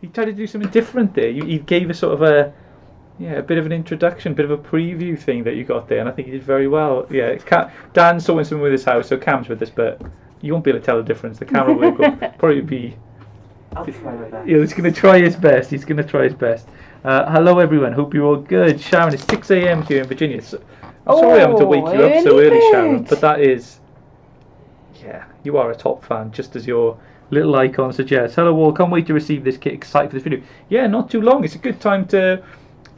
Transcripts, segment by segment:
he tried to do something different there. He gave us sort of a bit of an introduction, bit of a preview thing that you got there, and I think he did very well. Yeah, Dan's sorting something with his house, so Cam's with us, but you won't be able to tell the difference. The camera work will probably be. I'll try my best. Yeah, he's going to try his best. He's going to try his best. Hello, everyone. Hope you're all good. Sharon, it's 6 a.m. here in Virginia. So, I'm sorry I'm having to wake you up so early, Sharon, but that is. Yeah, you are a top fan, just as your little icon suggests. Hello, all. Can't wait to receive this kit. Excited for this video. Yeah, not too long. It's a good time to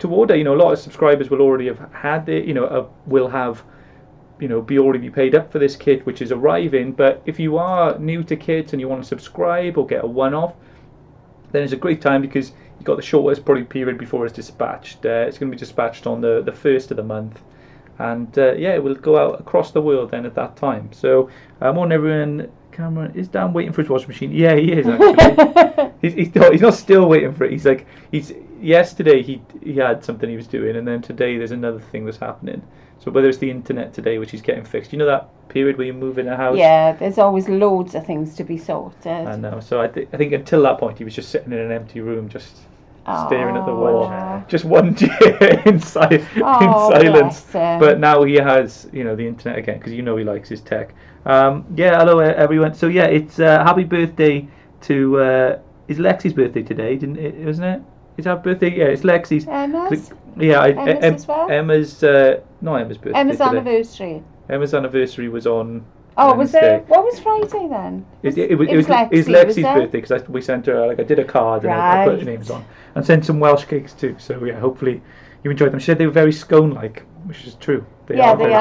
order. You know, a lot of subscribers will already have had it. You know, will have. You know, be paid up for this kit, which is arriving. But if you are new to kits and you want to subscribe or get a one-off, then it's a great time because you've got the shortest probably period before it's dispatched. It's going to be dispatched on the first of the month, and yeah, it will go out across the world then at that time. So on everyone. Cameron, is Dan waiting for his washing machine? Yeah, he is actually. he's not still waiting for it. Yesterday he had something he was doing, and then today there's another thing that's happening. So whether it's the internet today, which he's getting fixed, you know that period where you move in a house? Yeah, there's always loads of things to be sorted. I know. So I think until that point he was just sitting in an empty room, just staring at the wall, just one chair in silence. But now he has, you know, the internet again because you know he likes his tech. Yeah, hello everyone. So yeah, it's happy birthday to it's Lexi's birthday today, isn't it? It's our birthday. Yeah, it's Lexi's. Emma's. Yeah, Emma's as well. Emma's not Emma's birthday. Emma's today. Anniversary. Emma's anniversary was on. Oh, Wednesday. Was there? What was Friday then? It was Lexi's birthday because we sent her I did a card and I put her names on and sent some Welsh cakes too. So yeah, hopefully you enjoyed them. She said they were very scone-like, which is true. They are. I really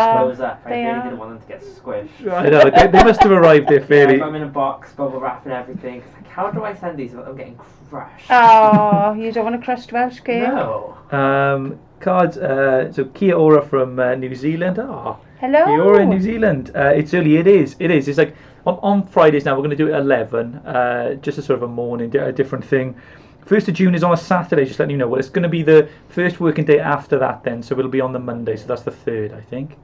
didn't want them to get squished. I know they must have arrived there fairly. I'm in a box, bubble wrap and everything. It's like, how do I send these without them getting crushed? Oh, you don't want a crushed Welsh cake? No. Cards. So Kia Ora from New Zealand. Hello. Kia Ora in New Zealand. It's early. It is. It's like on Fridays now. We're going to do it at 11. Just a sort of a morning, a different thing. 1st of June is on a Saturday, just letting you know. Well, it's going to be the first working day after that then, so it'll be on the Monday, so that's the 3rd, I think,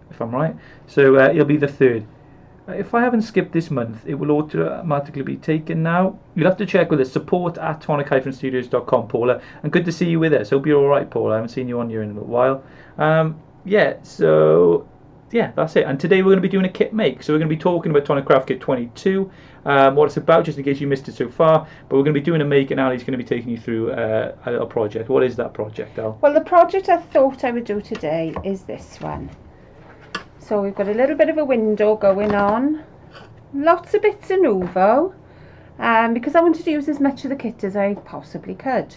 if I'm right. So it'll be the 3rd. If I haven't skipped this month, it will automatically be taken now. You'll have to check with us, support@tonic-studios.com, Paula. And good to see you with us. Hope you're all right, Paula. I haven't seen you on here in a little while. Yeah, so... yeah, that's it. And today we're going to be doing a kit make. So we're going to be talking about Tonic Craft Kit 22, what it's about, just in case you missed it so far. But we're going to be doing a make, and Ali's going to be taking you through a project. What is that project, Al? Well, the project I thought I would do today is this one. So we've got a little bit of a window going on. Lots of bits of Nuvo. Because I wanted to use as much of the kit as I possibly could.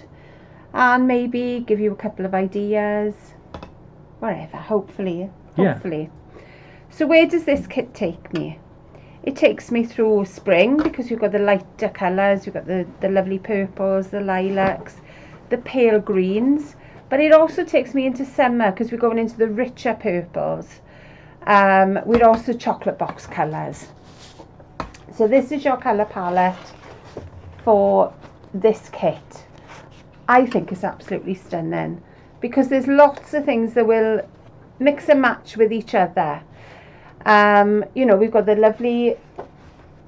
And maybe give you a couple of ideas. Whatever, hopefully. Yeah. So where does this kit take me? It takes me through spring because you've got the lighter colours, you've got the lovely purples, the lilacs, the pale greens, but it also takes me into summer because we're going into the richer purples. With also chocolate box colours. So this is your colour palette for this kit. I think it's absolutely stunning because there's lots of things that will mix and match with each other. You know, we've got the lovely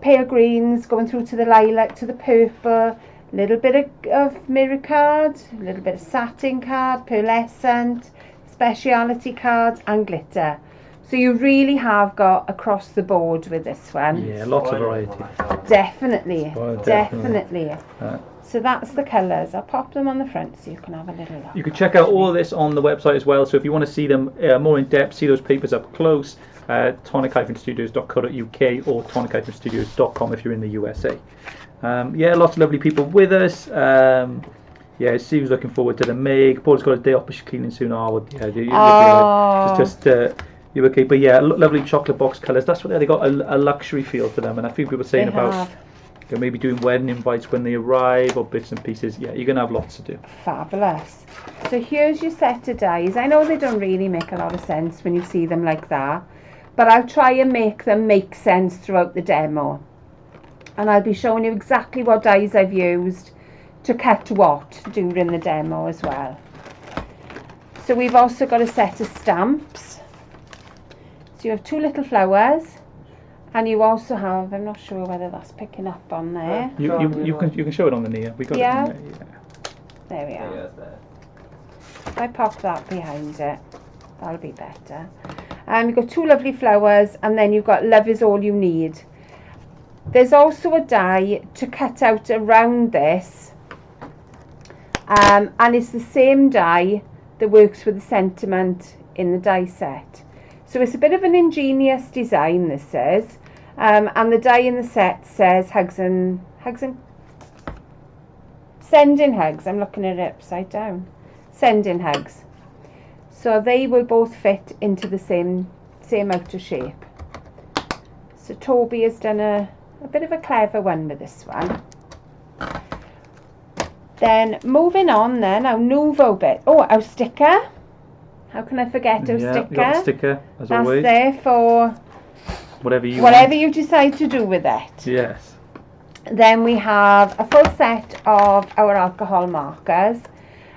pale greens going through to the lilac, to the purple, a little bit of mirror card, a little bit of satin card, pearlescent, speciality cards and glitter. So you really have got across the board with this one. Yeah, lots of variety. Definitely. So that's the colours. I'll pop them on the front so you can have a little look. You can check out all of this on the website as well. So if you want to see them more in depth, see those papers up close, tonic-studios.co.uk or tonic-studios.com if you're in the USA. Yeah, lots of lovely people with us. Yeah, Steve's looking forward to the make. Paul's got a day off, but she's cleaning soon. You're okay, but yeah, lovely chocolate box colours. That's what they got, a luxury feel to them. And I think people were saying about maybe doing wedding invites when they arrive or bits and pieces. Yeah, you're going to have lots to do. Fabulous. So here's your set of dies. I know they don't really make a lot of sense when you see them like that, but I'll try and make them make sense throughout the demo. And I'll be showing you exactly what dies I've used to cut what during the demo as well. So we've also got a set of stamps. So you have two little flowers, And you also have, I'm not sure whether that's picking up on there. You can show it on the knee. We got Yeah. it on there. Yeah. There we There you are. go, there. If I pop that behind it, that'll be better. You've got 2 lovely flowers, and then you've got Love Is All You Need. There's also a die to cut out around this, and it's the same die that works with the sentiment in the die set. So it's a bit of an ingenious design, this is, and the die in the set says sending hugs. I'm looking at it upside down. Sending hugs. So they will both fit into the same outer shape. So Toby has done a bit of a clever one with this one. Then moving on then, our Nouveau bit. Oh, our sticker. How can I forget our sticker? You got the sticker, as always. That's there for whatever you decide to do with it. Yes. Then we have a full set of our alcohol markers.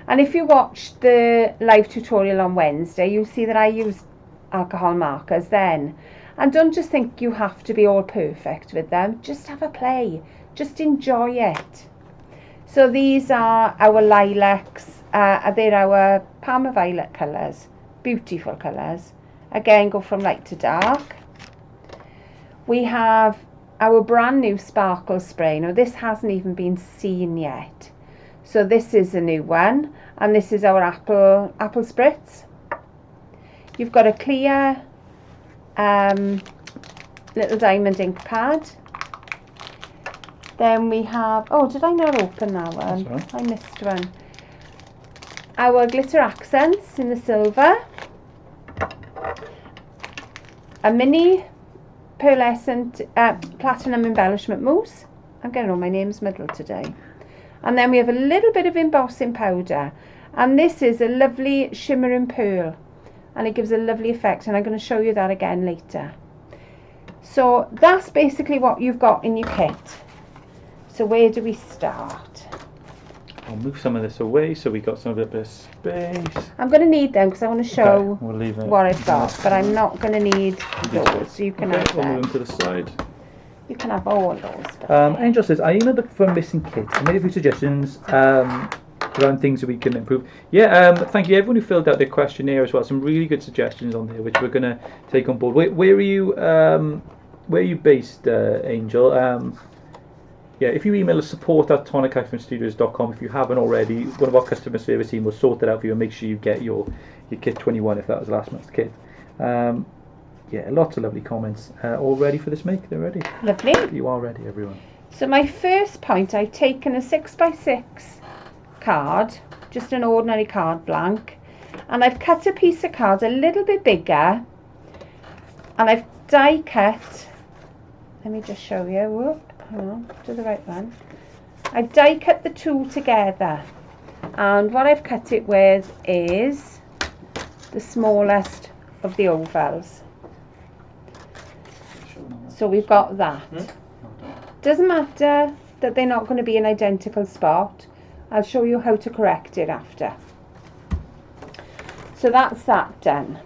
And if you watched the live tutorial on Wednesday, you'll see that I used alcohol markers then. And don't just think you have to be all perfect with them. Just have a play. Just enjoy it. So these are our lilacs. They're our Parma Violet colours. Beautiful colours. Again, go from light to dark. We have our brand new sparkle spray. Now this hasn't even been seen yet. So this is a new one, and this is our apple spritz. You've got a clear little diamond ink pad. Then we have, oh, did I not open that one? Right. I missed one. Our glitter accents in the silver. A mini pearlescent platinum embellishment mousse. I'm getting all my names muddled today. And then we have a little bit of embossing powder, and this is a lovely shimmering pearl, and it gives a lovely effect, and I'm going to show you that again later. So that's basically what you've got in your kit. So where do we start? I'll move some of this away so we got some bit of space. I'm going to need them because I want to show We'll leave it. what I've got, but I'm not going to need those, so you can have We'll move them. them to the side. You can have all those. Angel says, I emailed for a missing kit. I made a few suggestions around things that we can improve. Yeah, thank you everyone who filled out their questionnaire as well. Some really good suggestions on there, which we're going to take on board. Where are you based, Angel? Yeah, if you email us support@tonic-studios.com if you haven't already, one of our customer service team will sort that out for you and make sure you get your kit 21 if that was last month's kit. Yeah, lots of lovely comments. All ready for this make? They're ready. Lovely. You are ready, everyone. So my first point, I've taken a 6x6 card, just an ordinary card blank, and I've cut a piece of card a little bit bigger, and I've die cut, let me just show you, whoop, hang on, do the right one. I've die cut the two together, and what I've cut it with is the smallest of the ovals. So we've got that. Doesn't matter that they're not going to be an identical spot. I'll show you how to correct it after. So that's that done.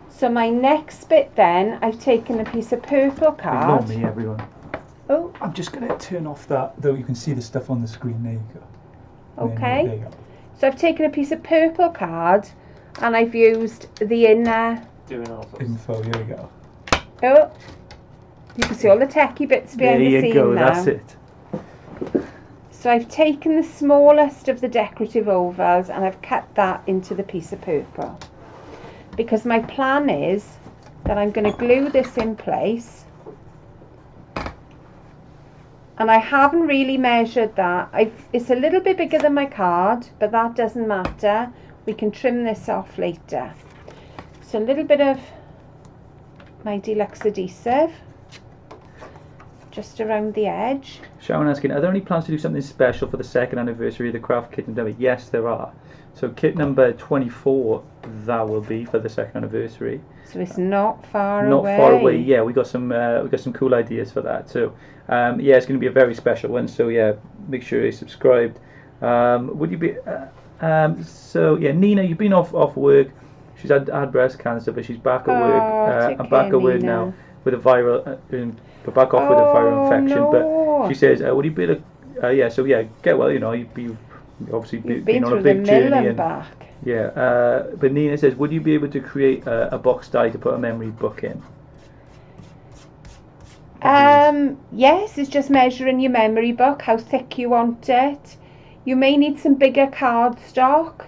So my next bit then, I've taken a piece of purple card. Ignore me, everyone. Oh, I'm just going to turn off that, though you can see the stuff on the screen. There you go. okay. There you go. So I've taken a piece of purple card, and I've used the inner. Doing all sorts. Info, here we go. Oh, you can see all the techie bits behind the There scene you go, now. that's it. So I've taken the smallest of the decorative ovals and I've cut that into the piece of purple. Because my plan is that I'm going to glue this in place. And I haven't really measured that. It's a little bit bigger than my card, but that doesn't matter. We can trim this off later. So a little bit of my deluxe adhesive just around the edge. Sharon asking, are there any plans to do something special for the second anniversary of the craft kit and demo? Yes, there are. So kit number 24, that will be for the second anniversary. So it's not far away. Not far away. Yeah, we got some cool ideas for that too. Yeah, it's going to be a very special one. So yeah, make sure you're subscribed. Would you be? So yeah, Nina, you've been off work. She's had breast cancer, but she's back at work. I'm back at work now. with a viral, put back off with a viral infection. No. But she says, would you be able to, yeah, so yeah, get well, you've obviously You've been on a through the big mill journey and back. yeah. But Nina says, would you be able to create a box die to put a memory book in? Yes, it's just measuring your memory book, how thick you want it. You may need some bigger cardstock.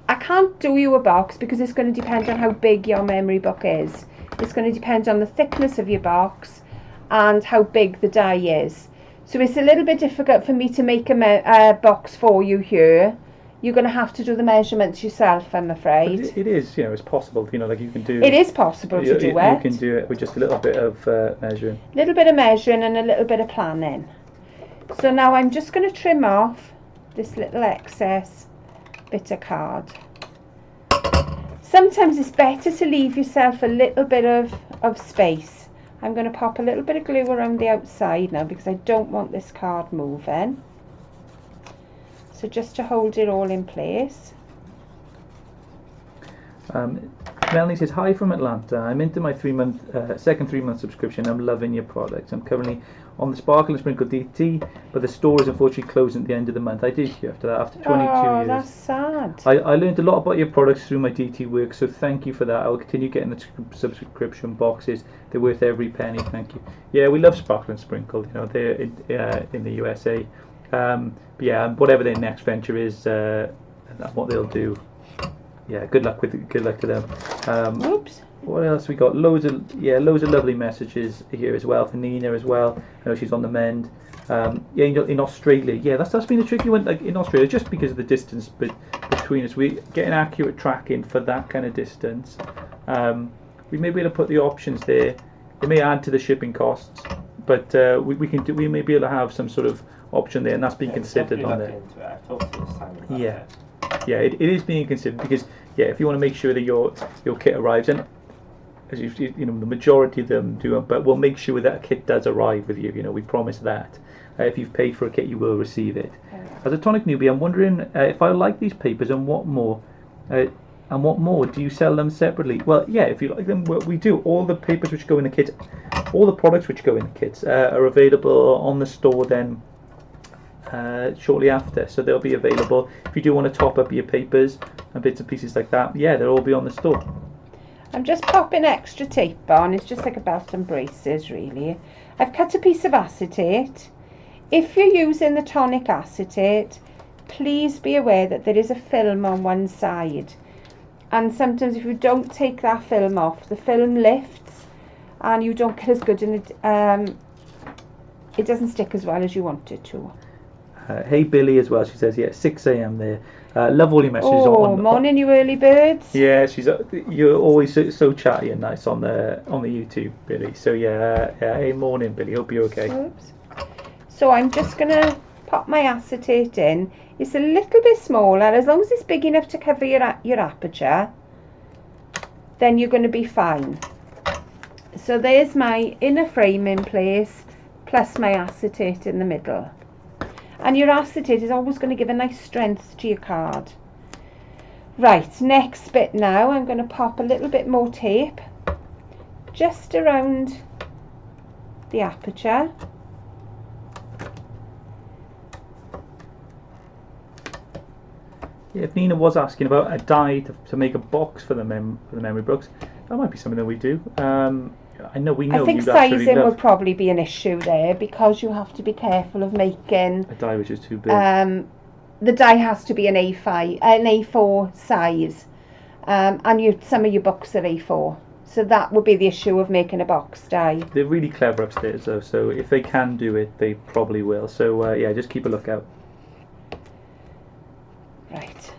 I can't do you a box because it's going to depend on how big your memory book is. It's going to depend on the thickness of your box and how big the die is. So it's a little bit difficult for me to make a box for you here. You're going to have to do the measurements yourself, I'm afraid. But it is, it's possible, like you can do. It is possible to do it. You can do it with just a little bit of measuring. A little bit of measuring and a little bit of planning. So now I'm just going to trim off this little excess bit of card. Sometimes it's better to leave yourself a little bit of space. I'm going to pop a little bit of glue around the outside now because I don't want this card moving. So just to hold it all in place. Melanie says, hi from Atlanta. I'm into my second 3-month subscription. I'm loving your products. I'm currently on the Sparkle and Sprinkle DT, but the store is unfortunately closing at the end of the month. I did hear after that, after 22 years. That's sad. I learned a lot about your products through my DT work, so thank you for that. I will continue getting the subscription boxes. They're worth every penny. Thank you. Yeah, we love Sparkle and Sprinkle. They're in the USA. But yeah, whatever their next venture is, and what they'll do. Yeah, good luck to them. Oops. What else we got? Loads of lovely messages here as well for Nina as well. I know she's on the mend. Yeah, in Australia. Yeah, that's been a tricky one. Like in Australia, just because of the distance between us, we get an accurate tracking for that kind of distance. We may be able to put the options there. It may add to the shipping costs, but we may be able to have some sort of option there, and that's being considered on there. Yeah. Yeah, it is being considered because if you want to make sure that your kit arrives, and as the majority of them do, but we'll make sure that a kit does arrive with you. We promise that. If you've paid for a kit, you will receive it. As a Tonic newbie, I'm wondering if I like these papers and what more. And what more? Do you sell them separately? Well, yeah, if you like them, we do. All the papers which go in the kit, all the products which go in the kits are available on the store then. Shortly after, so they'll be available if you do want to top up your papers and bits and pieces like that. Yeah, they'll all be on the store. I'm just popping extra tape on. It's just like a belt and braces, really. I've cut a piece of acetate. If you're using the tonic acetate, please be aware that there is a film on one side, and sometimes if you don't take that film off, the film lifts and you don't get as good in it. It doesn't stick as well as you want it to. Hey Billy as well, she says, 6 a.m. there. Love all your messages. Morning, you early birds. Yeah, you're always so chatty and nice on the YouTube, Billy. So hey morning Billy, hope you're okay. Oops. So I'm just gonna pop my acetate in. It's a little bit smaller, as long as it's big enough to cover your aperture, then you're going to be fine. So there's my inner frame in place, plus my acetate in the middle. And your acetate is always going to give a nice strength to your card. Right, next bit now, I'm going to pop a little bit more tape just around the aperture. Yeah, if Nina was asking about a die to make a box for the memory books, that might be something that we do. I think sizing would probably be an issue there, because you have to be careful of making a die which is too big. The die has to be an A4 size, and some of your books are A4, so that would be the issue of making a box die. They're really clever upstairs though, so if they can do it, they probably will. So just keep a lookout. Right,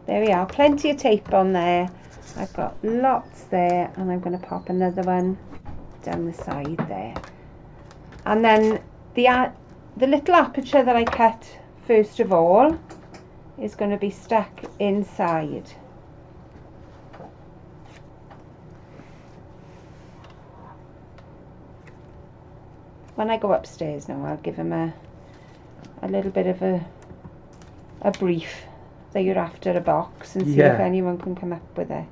there we are. Plenty of tape on there. I've got lots there, and I'm going to pop another one down the side there. And then the little aperture that I cut first of all is going to be stuck inside. When I go upstairs now, I'll give him a little bit of a brief that you're after a box, and see if anyone can come up with it.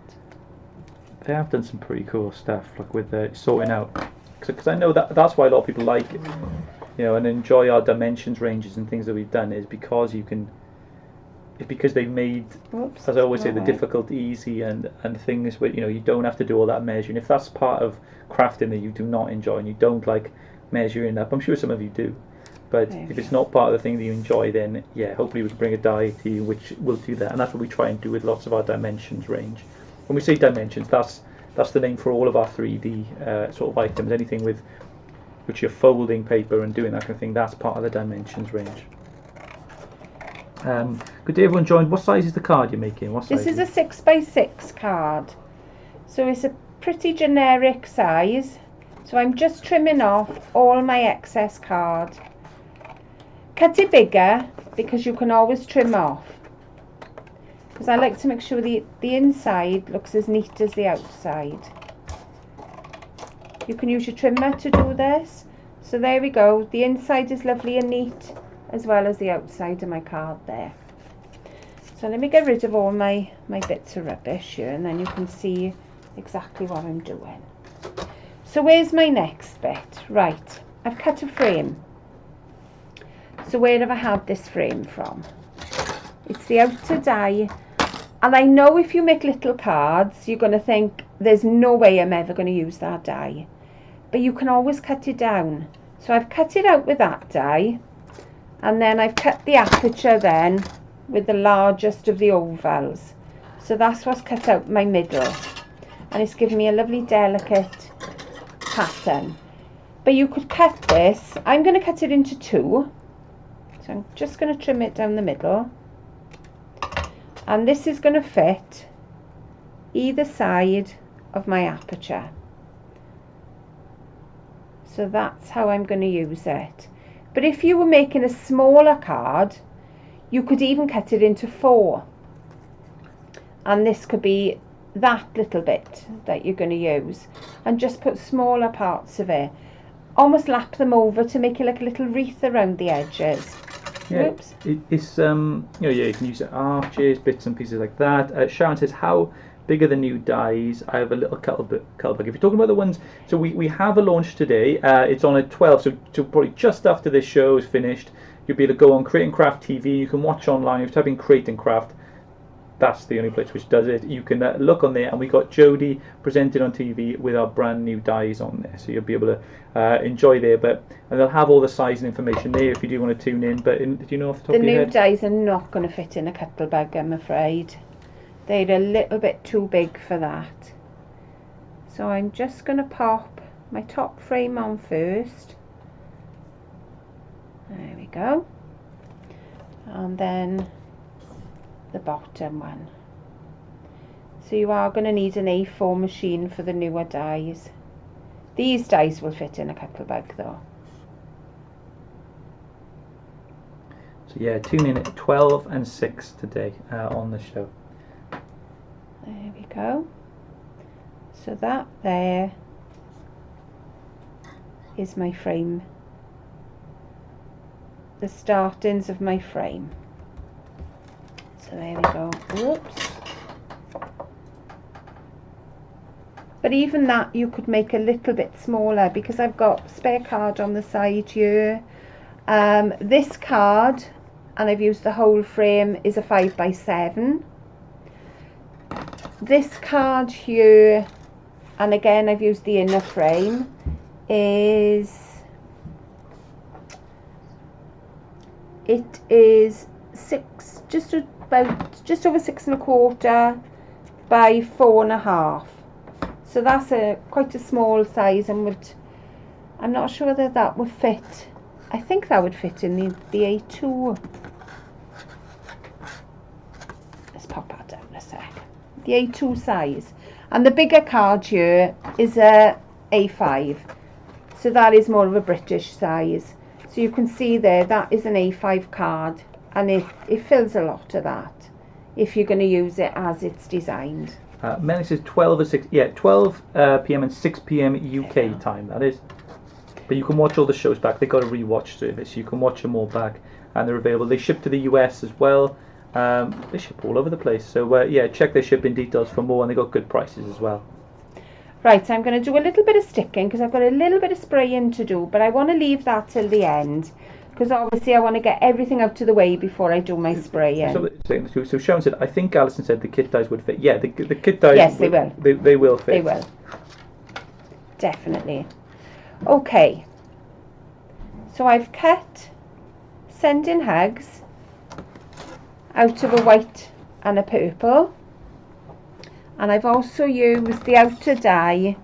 they have done some pretty cool stuff, like with sorting out. Because I know that's why a lot of people like it, you know, and enjoy our dimensions ranges and things that we've done, is because you can. It's because they've made, as I always say, the difficult easy, and things where, you know, you don't have to do all that measuring. If that's part of crafting that you do not enjoy and you don't like measuring up, I'm sure some of you do. But if it's not part of the thing that you enjoy, then yeah, hopefully we can bring a die to you which will do that. And that's what we try and do with lots of our dimensions range. When we say dimensions, that's the name for all of our 3D sort of items. Anything with which you're folding paper and doing that kind of thing, that's part of the dimensions range. Good day, everyone joined. What size is the card you're making? What size this is a 6x6 card. So it's a pretty generic size. So I'm just trimming off all my excess card. Cut it bigger because you can always trim off. Because I like to make sure the inside looks as neat as the outside. You can use your trimmer to do this. So there we go. The inside is lovely and neat, as well as the outside of my card there. So let me get rid of all my bits of rubbish here, and then you can see exactly what I'm doing. So where's my next bit? Right, I've cut a frame. So where have I had this frame from? It's the outer die, and I know if you make little cards you're going to think there's no way I'm ever going to use that die, but you can always cut it down. So I've cut it out with that die, and then I've cut the aperture then with the largest of the ovals. So that's what's cut out my middle, and it's given me a lovely delicate pattern. But you could cut this, I'm going to cut it into two. So I'm just going to trim it down the middle, and this is going to fit either side of my aperture. So that's how I'm going to use it. But if you were making a smaller card, you could even cut it into four, and this could be that little bit that you're going to use, and just put smaller parts of it, almost lap them over to make it like a little wreath around the edges. Yeah, Oops. it's you know, yeah, you can use arches, bits and pieces like that. Sharon says, how big are the new dies? I have a little cuttlebug. If you're talking about the ones, so we have a launch today. It's on at 12, so probably just after this show is finished, you'll be able to go on Create and Craft TV. You can watch online. If you type in Create and Craft, that's the only place which does it. You can look on there, and we got Jodie presented on TV with our brand new dies on there, so you'll be able to enjoy there. And they'll have all the size and information there if you do want to tune in. But do you know off the top of your head? The new dies are not going to fit in a cuttlebug, I'm afraid. They're a little bit too big for that. So I'm just going to pop my top frame on first. There we go. And then the bottom one. So you are going to need an A4 machine for the newer dies. These dies will fit in a cuttlebug though. So yeah, tune in at 12 and 6 today on the show. There we go. So that there is my frame. The startings of my frame. So there we go. Whoops. But even that you could make a little bit smaller, because I've got spare card on the side here. This card, and I've used the whole frame, is a 5x7. This card here, and again I've used the inner frame, is just over 6.25 by 4.5. So that's quite a small size, and I'm not sure whether that would fit. I think that would fit in the A2. Let's pop that down a sec. The A2 size, and the bigger card here is a A5, so that is more of a British size. So you can see there, that is an A5 card, and it fills a lot of that if you're going to use it as it's designed. Melanie says 12 or 6, yeah, 12 p.m. and 6 p.m. UK time, that is. But you can watch all the shows back. They've got a rewatch service. You can watch them all back, and they're available. They ship to the US as well. They ship all over the place. So yeah, check their shipping details for more, and they got good prices as well. Right, so I'm going to do a little bit of sticking because I've got a little bit of spraying to do, but I want to leave that till the end because obviously I want to get everything out of the way before I do my spraying. So Sharon said, I think Alison said the kit dies would fit. Yeah, the kit dies. Yes, they will. They will fit. They will. Definitely. Okay. So I've cut Sending Hugs out of a white and a purple. And I've also used the outer die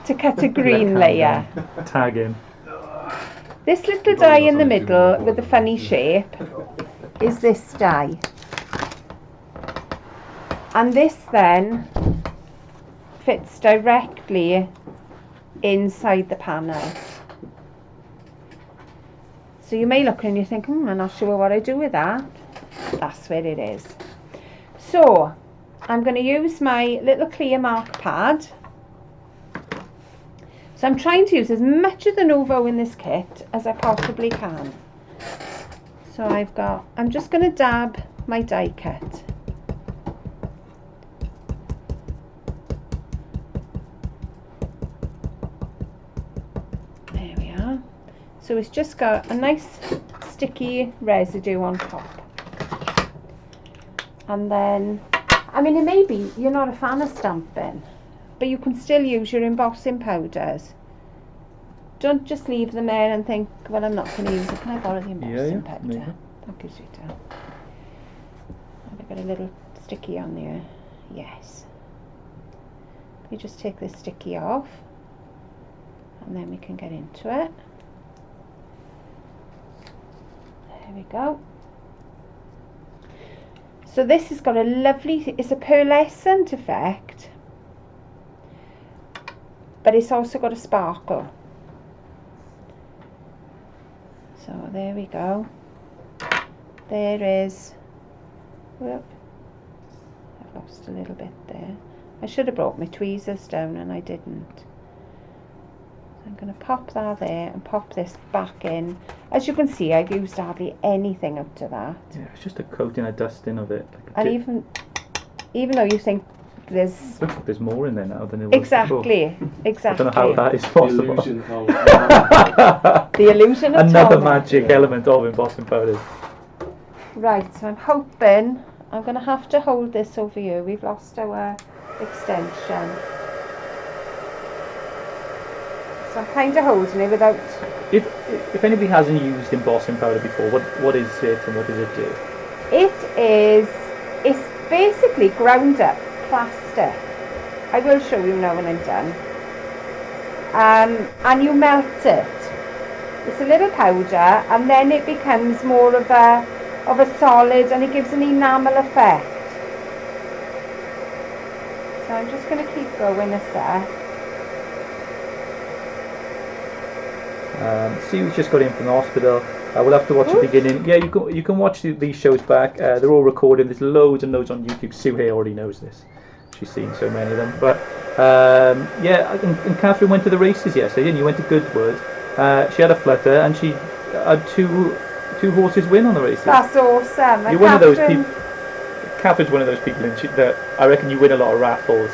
to cut a green layer. Tag in. This little die in the middle with the funny shape is this die. And this then fits directly inside the panel. So you may look and you think, I'm not sure what I do with that. That's where it is. So I'm going to use my little clear mark pad. So I'm trying to use as much of the Nouveau in this kit as I possibly can. So I'm just going to dab my die cut. There we are. So it's just got a nice sticky residue on top. And then, I mean, it may be you're not a fan of stamping, but you can still use your embossing powders. Don't just leave them there and think, well, I'm not going to use it. Can I borrow the embossing powder? Maybe. That gives you time. Have I got a little sticky on there? Yes. You just take this sticky off, and then we can get into it. There we go. So this has got a lovely, it's a pearlescent effect, but it's also got a sparkle. So there we go. There is, whoop, I've lost a little bit there. I should have brought my tweezers down and I didn't. I'm going to pop that there and pop this back in. As you can see, I've used hardly anything up to that. Yeah, it's just a coating, a dusting of it. Like and even though you think there's... Looks like there's more in there now than there was Exactly, before. exactly. I don't know how that is possible. The illusion of Another tonic. magic element of embossing powders. Right, so I'm hoping I'm going to have to hold this over here. We've lost our extension. So I'm kind of holding it without... If anybody hasn't used embossing powder before, what is it and what does it do? It's basically ground up plastic. I will show you now when I'm done. And you melt it. It's a little powder, and then it becomes more of a solid, and it gives an enamel effect. So I'm just going to keep going a sec. Sue's just got in from the hospital. We'll have to watch the beginning. Yeah, you can watch these shows back. They're all recorded. There's loads and loads on YouTube. Sue here already knows this. She's seen so many of them. But yeah, and Catherine went to the races yesterday, and you went to Goodwood. She had a flutter, and she had two horses win on the races. That's awesome. You're one of those people. Catherine's one of those people, that I reckon you win a lot of raffles.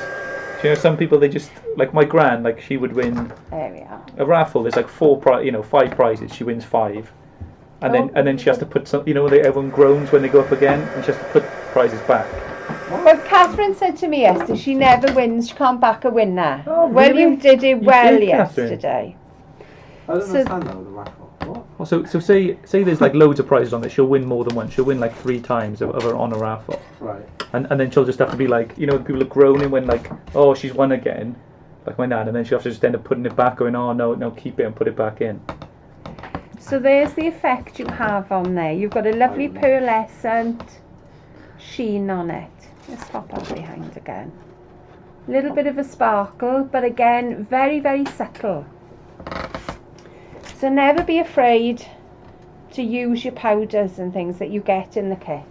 Do you know, some people, they just, like my gran, like she would win. There we are. A raffle. There's like 5 prizes. She wins 5, and then she has to put some. You know, everyone groans when they go up again, and she has to put prizes back. Well, Catherine said to me yesterday she never wins. She can't back a winner. Oh, well, really? you did it well Catherine? yesterday. I don't understand that with the raffle. What? So say there's like loads of prizes on it. She'll win more than once. She'll win like 3 times of her on a raffle. Right. And then she'll just have to be like, you know, people are groaning when like, oh, she's won again, like my nan, and then she'll have to just end up putting it back, going, oh no, keep it and put it back in. So there's the effect you have on there. You've got a lovely pearlescent sheen on it. Let's pop that behind again. A little bit of a sparkle, but again, very, very subtle. So never be afraid to use your powders and things that you get in the kit.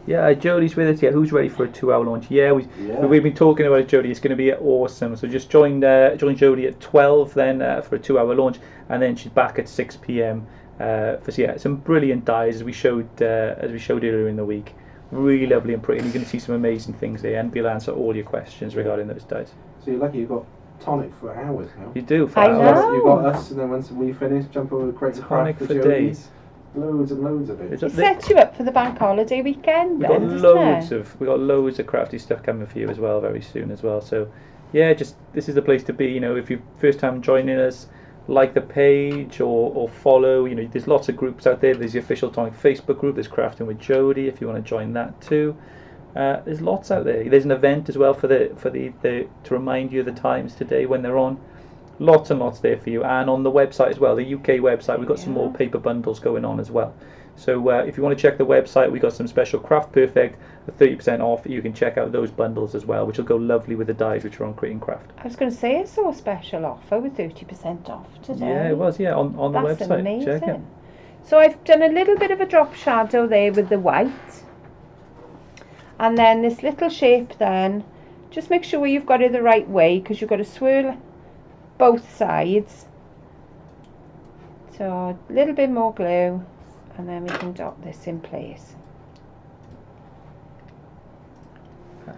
Yeah, Jodie's with us. Yeah, who's ready for a 2-hour launch? Yeah, we've been talking about it, Jodie. It's going to be awesome. So just join Jodie at 12 then for a 2-hour launch, and then she's back at 6 p.m. For some brilliant dyes as we showed earlier in the week. Really lovely and pretty, and you're going to see some amazing things there, and we'll answer all your questions regarding those dies. So you're lucky you've got Tonic for hours now. You do, for I hours. know. You've got us, and then once we finish, jump over to Creative Tonic Craft for Jody. days. Loads and loads of it. It's It sets you up for the bank holiday weekend We got then, loads doesn't it? we got loads of crafty stuff coming for you as well very soon as well. So yeah, just this is the place to be. You know, if you're first time joining us, like the page or follow. You know, there's lots of groups out there. There's the official Tonic Facebook group. There's Crafting with Jody if you want to join that too. There's lots out there. There's an event as well for the to remind you of the times today when they're on. Lots and lots there for you, and on the website as well, the UK website, we've got some more paper bundles going on as well. So if you want to check the website, we've got some special Craft Perfect at 30% off. You can check out those bundles as well, which will go lovely with the dies which are on Creating Craft. I was going to say, I saw a special offer with 30% off today. Yeah, it was, yeah, on the That's website. amazing. Check it. So I've done a little bit of a drop shadow there with the white. And then this little shape then, just make sure you've got it the right way, because you've got to swirl both sides. So a little bit more glue, and then we can dot this in place.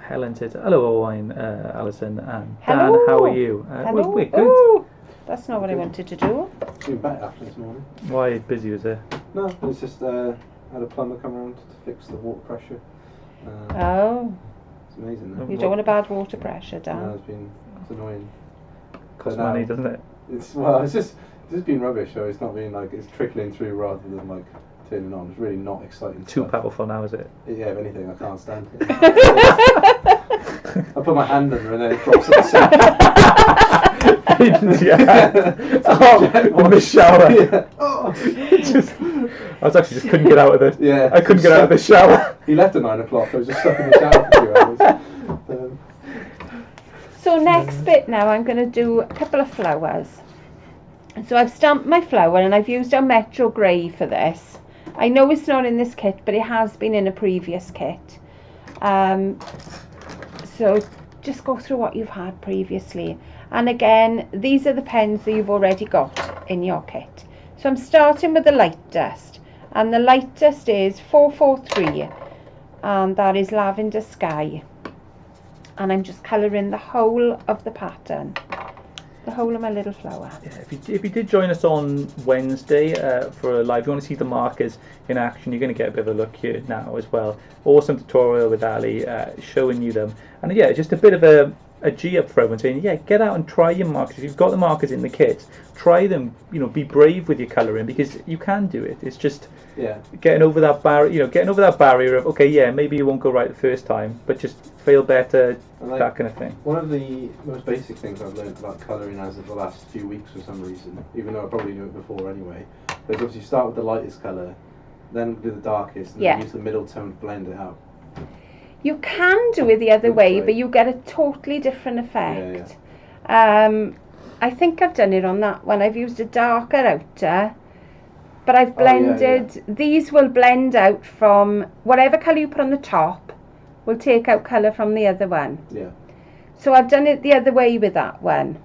Helen says, hello Owain, Alison, and Hello. Dan, how are you? Hello. We're good. Ooh, that's not what I wanted to do. Doing better after this morning. Why busy was there? No, it's just had a plumber come around to fix the water pressure. Oh, It's amazing. Though. you don't want a bad water pressure, Dan. No, it's annoying. Costs But now- money, doesn't it? It's just been rubbish. So it's not been like it's trickling through rather than like turning on. It's really not exciting. Too stuff. powerful now, is it? Yeah, if anything, I can't stand it. I put my hand under and then it drops in the sink. Yeah. Oh, in the shower. Yeah. Oh. I was actually just couldn't get out of the. Yeah. I couldn't get out of the shower. Oh. He left at 9 o'clock. I was just stuck in the shower for 2 hours. So next bit now, I'm going to do a couple of flowers. So I've stamped my flower and I've used a Metro Grey for this. I know it's not in this kit, but it has been in a previous kit. So just go through what you've had previously. And again, these are the pens that you've already got in your kit. So I'm starting with the light dust. And the light dust is 443. And that is Lavender Sky. And I'm just colouring the whole of the pattern, the whole of my little flower. Yeah, if you did join us on Wednesday for a live, you want to see the markers in action, you're going to get a bit of a look here now as well. Awesome tutorial with Ali showing you them. And yeah, just a bit of a G up front and saying, yeah, get out and try your markers. If you've got the markers in the kit, try them, you know, be brave with your colouring, because you can do it. It's just getting over that barrier, you know, getting over that barrier of, okay, yeah, maybe you won't go right the first time, but just fail better, that kind of thing. One of the most basic things I've learned about colouring as of the last few weeks for some reason, even though I probably knew it before anyway, is obviously start with the lightest colour, then do the darkest, and then use the middle tone to blend it out. You can do it the other way, but you get a totally different effect. I think I've done it on that one. I've used a darker outer, but I've blended, these will blend out from whatever colour you put on the top, will take out colour from the other one. Yeah. So I've done it the other way with that one.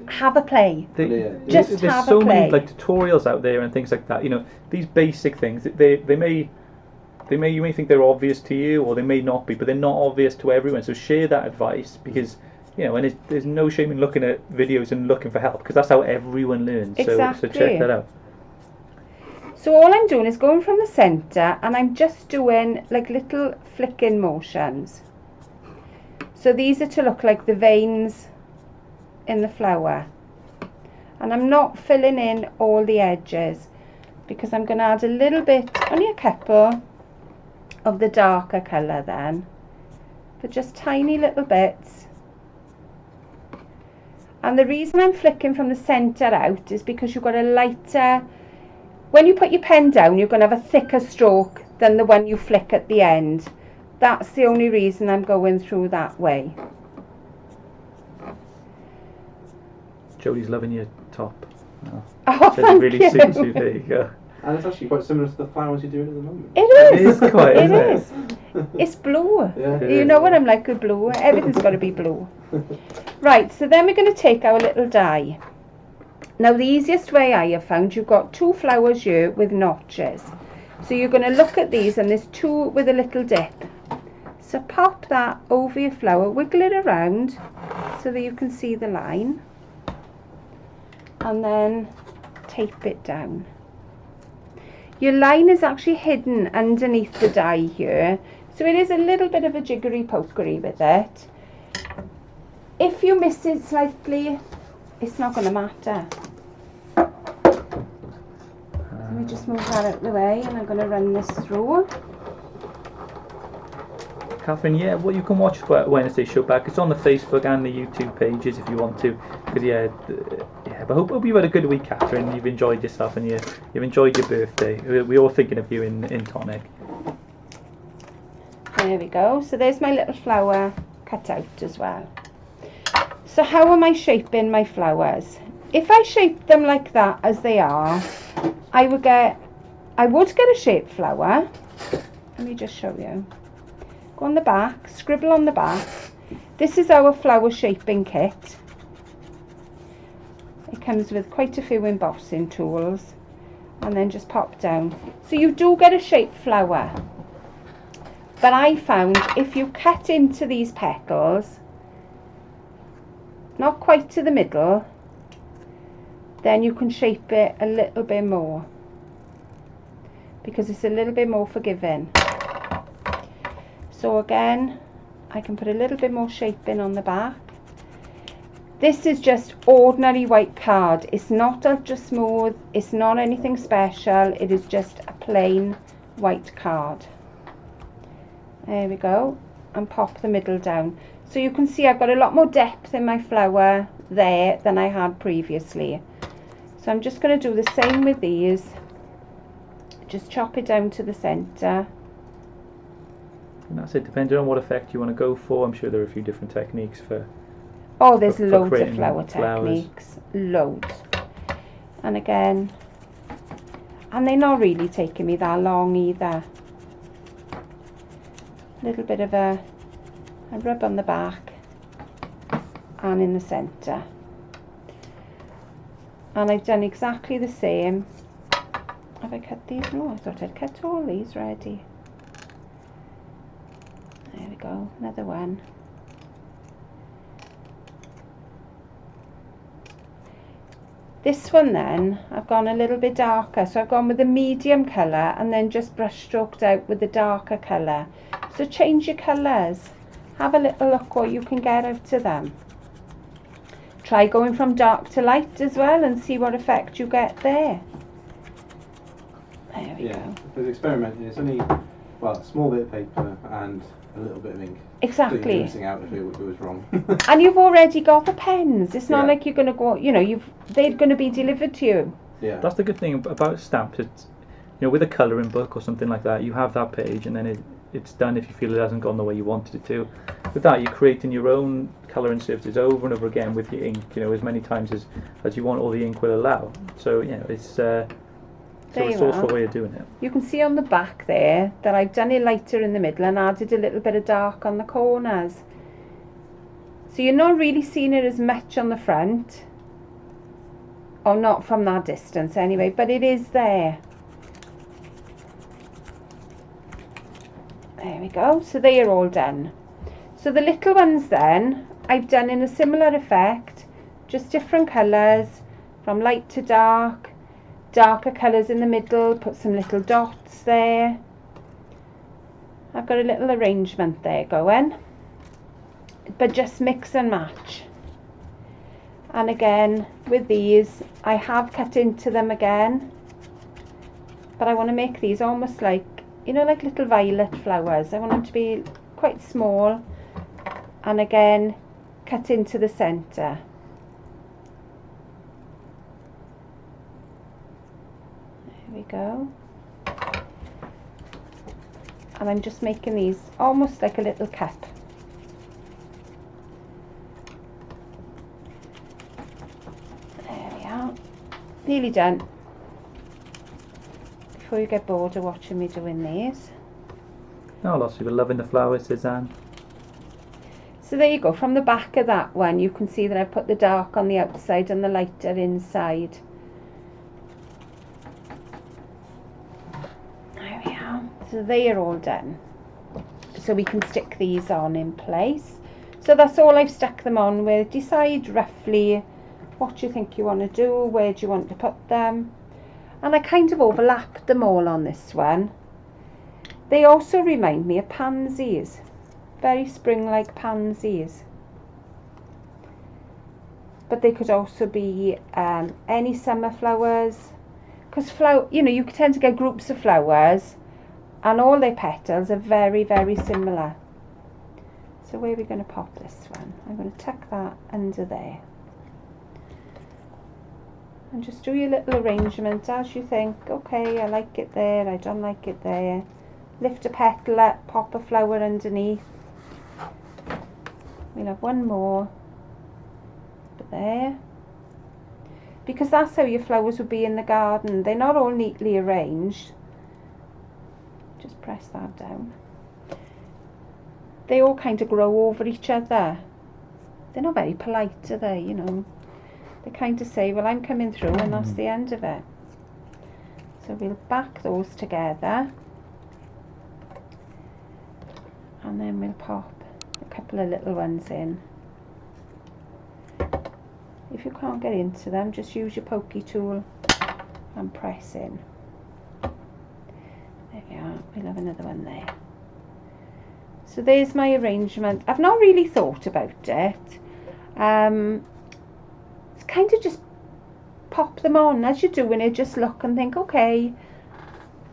Have a play. There's so many like tutorials out there and things like that. You know, these basic things, you may think they're obvious to you, or they may not be, but they're not obvious to everyone. So share that advice, because you know, and there's no shame in looking at videos and looking for help, because that's how everyone learns. Exactly. So check that out. So all I'm doing is going from the centre, and I'm just doing like little flicking motions. So these are to look like the veins in the flower, and I'm not filling in all the edges, because I'm going to add a little bit, only a couple, of the darker colour then, but just tiny little bits. And the reason I'm flicking from the centre out is because you've got a lighter, when you put your pen down, you're going to have a thicker stroke than the one you flick at the end. That's the only reason I'm going through that way. Jodie's loving your top. Oh, Says it really suits you. There you go. And it's actually quite similar to the flowers you're doing at the moment. It is. It is quite, isn't it is. It's blue. Yeah. You know what I'm like with blue. Everything's got to be blue. Right, so then we're going to take our little die. Now the easiest way I have found, you've got two flowers here with notches. So you're going to look at these, and there's two with a little dip. So pop that over your flower, wiggle it around so that you can see the line, and then tape it down. Your line is actually hidden underneath the die here, so it is a little bit of a jiggery pokery with it. If you miss it slightly, it's not going to matter. Let me just move that out of the way, and I'm going to run this through. Catherine, yeah, well, you can watch Wednesday show back. It's on the Facebook and the YouTube pages if you want to. Because but hope you had a good week, Catherine. You've enjoyed yourself, and you've enjoyed your birthday. We're all thinking of you in Tonic. There we go. So there's my little flower cut out as well. So how am I shaping my flowers? If I shape them like that as they are, I would get a shaped flower. Let me just show you. Go on the back, scribble on the back. This is our flower shaping kit. It comes with quite a few embossing tools, and then just pop down. So you do get a shaped flower. But I found if you cut into these petals, not quite to the middle, then you can shape it a little bit more, because it's a little bit more forgiving. So again, I can put a little bit more shaping on the back. This is just ordinary white card. It's not ultra smooth. It's not anything special. It is just a plain white card. There we go. And pop the middle down. So you can see I've got a lot more depth in my flower there than I had previously. So I'm just going to do the same with these. Just chop it down to the centre. And that's it, depending on what effect you want to go for. I'm sure there are a few different techniques for... Oh, there's for loads of creating flower flowers. techniques. Loads. And again, and they're not really taking me that long either. A little bit of a rub on the back and in the centre. And I've done exactly the same. Have I cut these? No, I thought I'd cut all these ready. There we go, another one. This one then, I've gone a little bit darker, so I've gone with a medium colour and then just brush stroked out with the darker colour. So change your colours, have a little look what you can get out of them. Try going from dark to light as well and see what effect you get there. There we go. There's experimenting. It's only a small bit of paper and a little bit of ink. Exactly. So you're missing out if it was wrong. And you've already got the pens. It's not like you're going to go, they're going to be delivered to you. Yeah. That's the good thing about stamps. It's, with a colouring book or something like that, you have that page and then it's done if you feel it hasn't gone the way you wanted it to. With that, you're creating your own colouring surfaces over and over again with your ink, as many times as you want or the ink will allow. So, it's... So it's also a way of doing it. You can see on the back there that I've done it lighter in the middle and added a little bit of dark on the corners. So you're not really seeing it as much on the front. Or not from that distance anyway, but it is there. There we go. So they are all done. So the little ones then, I've done in a similar effect. Just different colours, from light to dark. Darker colours in the middle, put some little dots there. I've got a little arrangement there going, but just mix and match. And again with these I have cut into them again, but I want to make these almost like like little violet flowers. I want them to be quite small, and again cut into the centre. There we go. And I'm just making these almost like a little cup. There we are. Nearly done. Before you get bored of watching me doing these. Oh, lots of people loving the flowers, says Anne. So there you go. From the back of that one, you can see that I've put the dark on the outside and the lighter inside. There So they are all done. So we can stick these on in place. So that's all I've stuck them on with. Decide roughly what you think you want to do, where do you want to put them. And I kind of overlapped them all on this one. They also remind me of pansies. Very spring-like pansies. But they could also be any summer flowers. Because you tend to get groups of flowers and all their petals are very, very similar. So where are we going to pop this one? I'm going to tuck that under there. And just do your little arrangement as you think. Okay, I like it there, I don't like it there. Lift a petal up, pop a flower underneath. We'll have one more. There. Because that's how your flowers would be in the garden. They're not all neatly arranged. Just press that down. They all kind of grow over each other. They're not very polite, are they? They kind of say, well, I'm coming through, and that's the end of it. So we'll back those together. And then we'll pop a couple of little ones in. If you can't get into them, just use your pokey tool and press in. There we are. We'll have another one there. So there's my arrangement. I've not really thought about it. It's kind of just pop them on as you're doing it. Just look and think, okay,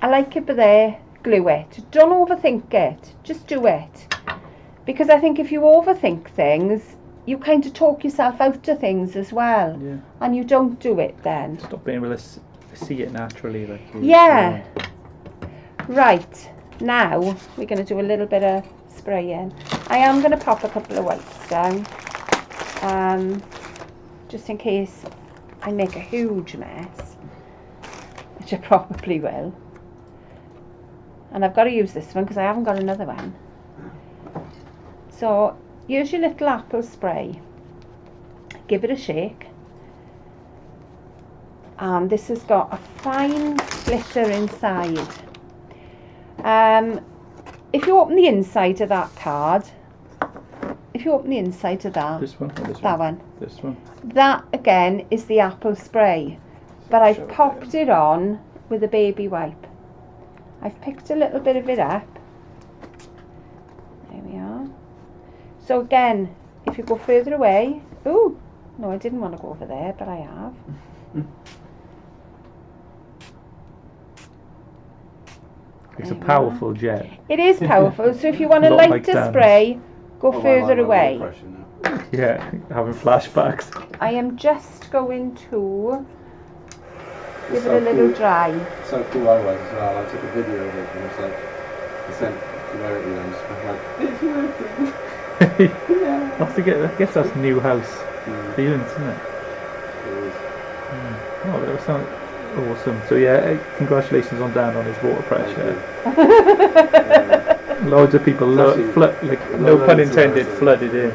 I like it, but there, glue it. Don't overthink it. Just do it. Because I think if you overthink things, you kind of talk yourself out of things as well. Yeah. And you don't do it then. Stop being able to see it naturally. Yeah. Right. Now we're going to do a little bit of spraying. I am going to pop a couple of whites down. Just in case I make a huge mess. Which I probably will. And I've got to use this one because I haven't got another one. So here's your little apple spray. Give it a shake. And this has got a fine glitter inside. If you open the inside of that card, this one or this that one? This one. That again is the apple spray, but I've popped it on with a baby wipe. I've picked a little bit of it up. There we are. So again, if you go further away, oh no, I didn't want to go over there, but I have. It's a powerful jet. It is powerful, so if you want to light the spray, go further away. Yeah, having flashbacks. I am just going to give it a little dry. So cool I was as well. I took a video of it and it's like, I sent to where it was, I'm like, it's working. Yeah. I guess that's new house feelings, isn't it? It is. Oh, that sounds awesome. So yeah, congratulations on Dan on his water pressure. Loads of people, no pun intended, flooded in.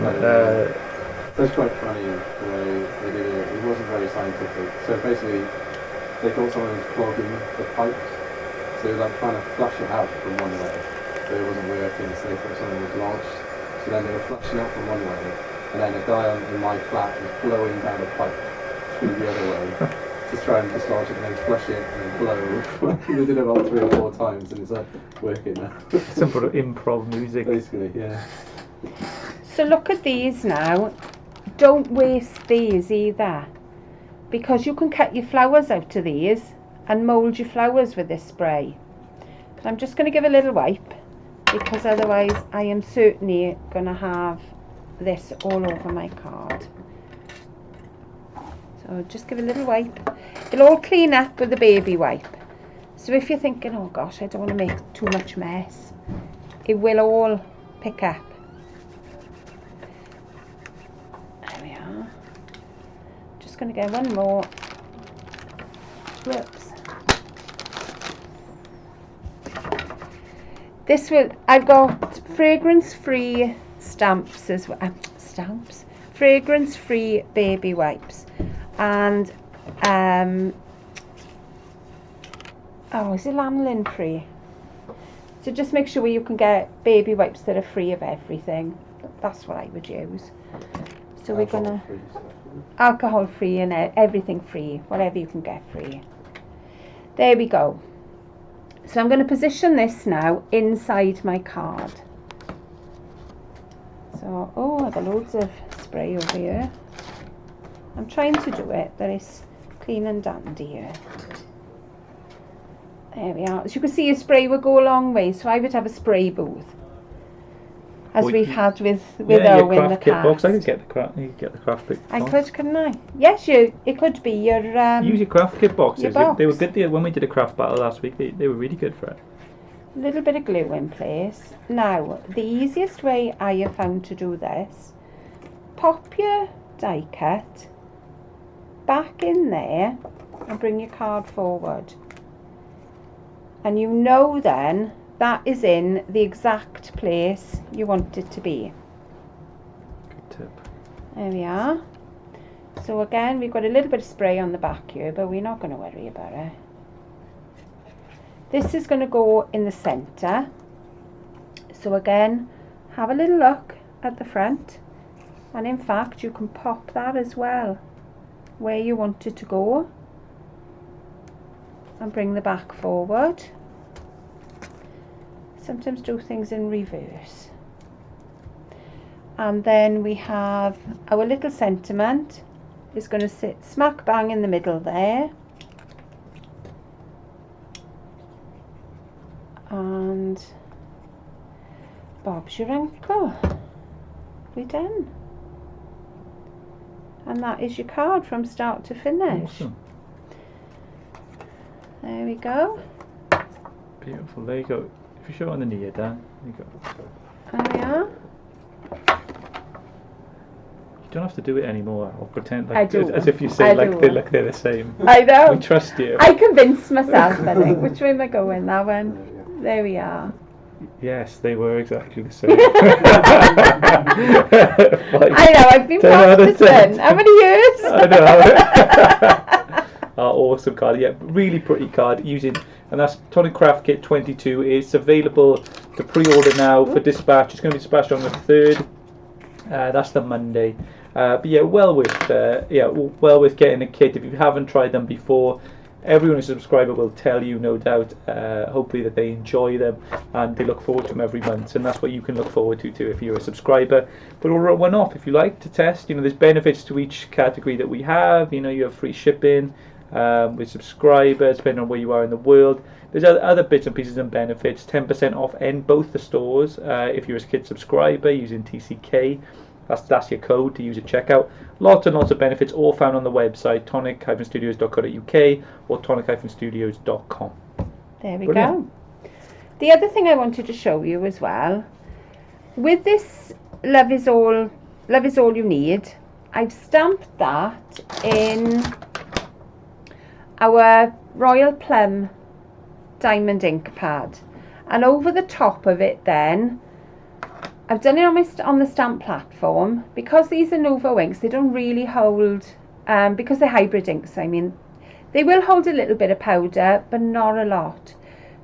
That's quite funny the way they did it. It wasn't very scientific. So basically, they thought someone was clogging the pipes. So they were like trying to flush it out from one way. But it wasn't working, so they thought someone was launched. So then they were flushing out from one way. And then a guy in my flat was blowing down a pipe through the other way. To try and dislodge it and then flush it and then blow. They did it about 3 or 4 times and it's like working now. Some sort of improv music. Basically, yeah. So look at these now. Don't waste these either, because you can cut your flowers out of these and mould your flowers with this spray. But I'm just going to give a little wipe, because otherwise I am certainly going to have this all over my card. So just give a little wipe. It'll all clean up with the baby wipe. So if you're thinking, oh gosh, I don't want to make too much mess, it will all pick up. There we are. Just going to get one more. Whoops. This will, I've got fragrance-free stamps as well. Fragrance-free baby wipes. And oh, is it lanolin free? So just make sure you can get baby wipes that are free of everything. That's what I would use. So we're gonna alcohol free and everything free, whatever you can get free. There we go. So I'm going to position this now inside my card. So, oh, I've got loads of spray over here. I'm trying to do it that it's clean and dandy here. There we are. As you can see, a spray will go a long way, so I would have a spray booth, as we've had with Owen the kit box. I cast. could get the craft. You could get the craft kit I box. could, couldn't I? Yes, it could be your Use your craft kit boxes. your box. They were good when we did a craft battle last week. They were really good for it. A little bit of glue in place. Now, the easiest way I have found to do this, pop your die cut back in there and bring your card forward. And you know then that is in the exact place you want it to be. Good tip. There we are. So again, we've got a little bit of spray on the back here, but we're not going to worry about it. This is going to go in the centre. So again, have a little look at the front. And in fact, you can pop that as well, where you want it to go. And bring the back forward. Sometimes do things in reverse. And then we have our little sentiment is going to sit smack bang in the middle there. And Bob's your uncle. We're done. And that is your card from start to finish. Awesome. There we go. Beautiful. There you go. If you show it on the knee, Dan. There you go. There we are. You don't have to do it anymore or pretend I like do. as if you say I like do. they're the same. I know. We trust you. I convinced myself, I think. Which way am I going? That one. There we are. Yes, they were exactly the same. I know, I've been 10 out of 10. practicing. How many years? I know. Awesome card. Yeah, really pretty card. And that's Tonic Craft Kit 22. It's available to pre-order now for dispatch. It's going to be dispatched on the 3rd. That's the Monday. But yeah, well worth getting a kit if you haven't tried them before. Everyone who's a subscriber will tell you, no doubt, hopefully that they enjoy them and they look forward to them every month, and that's what you can look forward to too if you're a subscriber. But order one off if you like to test. There's benefits to each category that we have. You have free shipping with subscribers depending on where you are in the world. There's other bits and pieces and benefits. 10% off in both the stores if you're a kit subscriber using TCK. That's your code to use at checkout. Lots and lots of benefits, all found on the website tonic-studios.co.uk or tonic-studios.com. There we Brilliant. go. The other thing I wanted to show you as well, with this Love is all you need, I've stamped that in our Royal Plum diamond ink pad, and over the top of it then I've done it on the stamp platform. Because these are Nouveau inks, they don't really hold, because they're hybrid inks, I mean, they will hold a little bit of powder, but not a lot.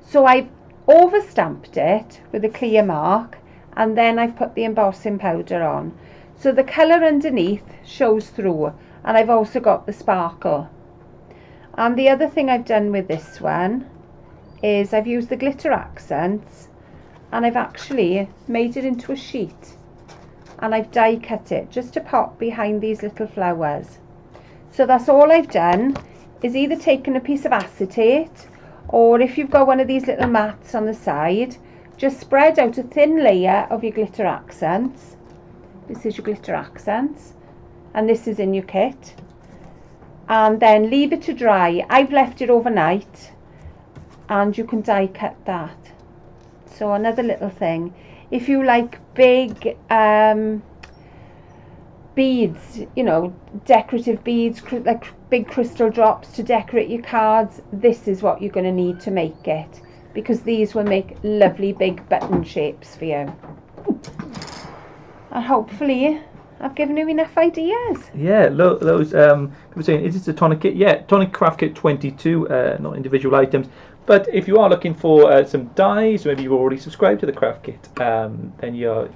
So I've over stamped it with a clear mark, and then I've put the embossing powder on. So the colour underneath shows through, and I've also got the sparkle. And the other thing I've done with this one is I've used the glitter accents, and I've actually made it into a sheet, and I've die cut it just to pop behind these little flowers. So that's all I've done, is either taken a piece of acetate, or if you've got one of these little mats on the side, just spread out a thin layer of your glitter accents. This is your glitter accents, and this is in your kit, and then leave it to dry. I've left it overnight, and you can die cut that. So another little thing, if you like big beads, decorative beads, like big crystal drops to decorate your cards, this is what you're going to need to make it, because these will make lovely big button shapes for you. And hopefully I've given you enough ideas. Yeah, those people saying, is this a tonic kit? Yeah, Tonic Craft Kit 22, not individual items. But if you are looking for some dies, maybe you've already subscribed to the craft kit, then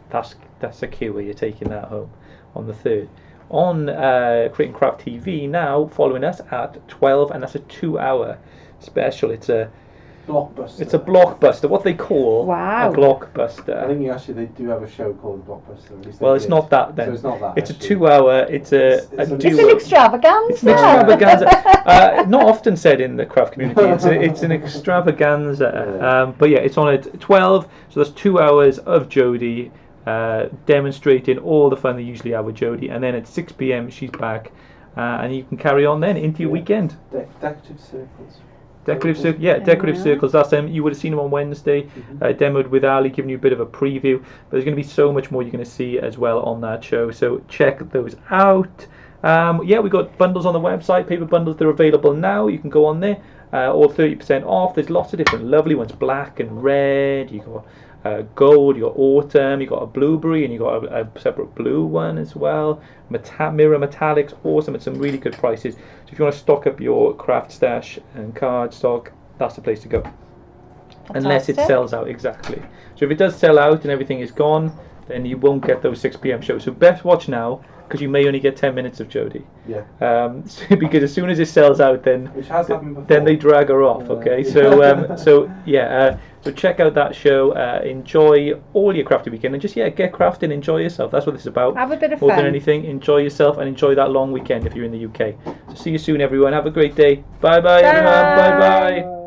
that's secure. You're taking that home on the 3rd. On Create and Craft TV now, following us at 12, and that's a 2-hour special. It's a Blockbuster. It's a blockbuster. What they call Wow. a blockbuster. I think they do have a show called Blockbuster. At least they Well, it's did. not that then. So it's not that. It's actually. a 2-hour. It's a It's an It's duo. an extravaganza. It's an extravaganza. Not often said in the craft community. It's an extravaganza. Yeah. But yeah, it's on at 12. So that's 2 hours of Jodie demonstrating all the fun they usually have with Jodie, and then at 6 p.m. she's back, and you can carry on then into your weekend. Decorative circles. Decorative circles. Last time you would have seen them on Wednesday, demoed with Ali, giving you a bit of a preview. But there's going to be so much more you're going to see as well on that show. So check those out. We got bundles on the website, paper bundles. They're available now. You can go on there, all 30% off. There's lots of different lovely ones, black and red. You got gold, you got autumn, you got a blueberry, and you got a separate blue one as well. Mirror metallics, awesome at some really good prices. So if you want to stock up your craft stash and card stock, that's the place to go. Unless it sells out, exactly. So if it does sell out and everything is gone, then you won't get those 6 p.m. shows. So best watch now, because you may only get 10 minutes of Jodie. Yeah. Because as soon as it sells out, then Which has happened before. then they drag her off. Okay, so check out that show. Enjoy all your crafty weekend, and just get crafting, enjoy yourself. That's what this is about. Have a bit of More fun. than anything, enjoy yourself and enjoy that long weekend if you're in the UK. So see you soon, everyone. Have a great day. Bye bye, everyone. Bye bye.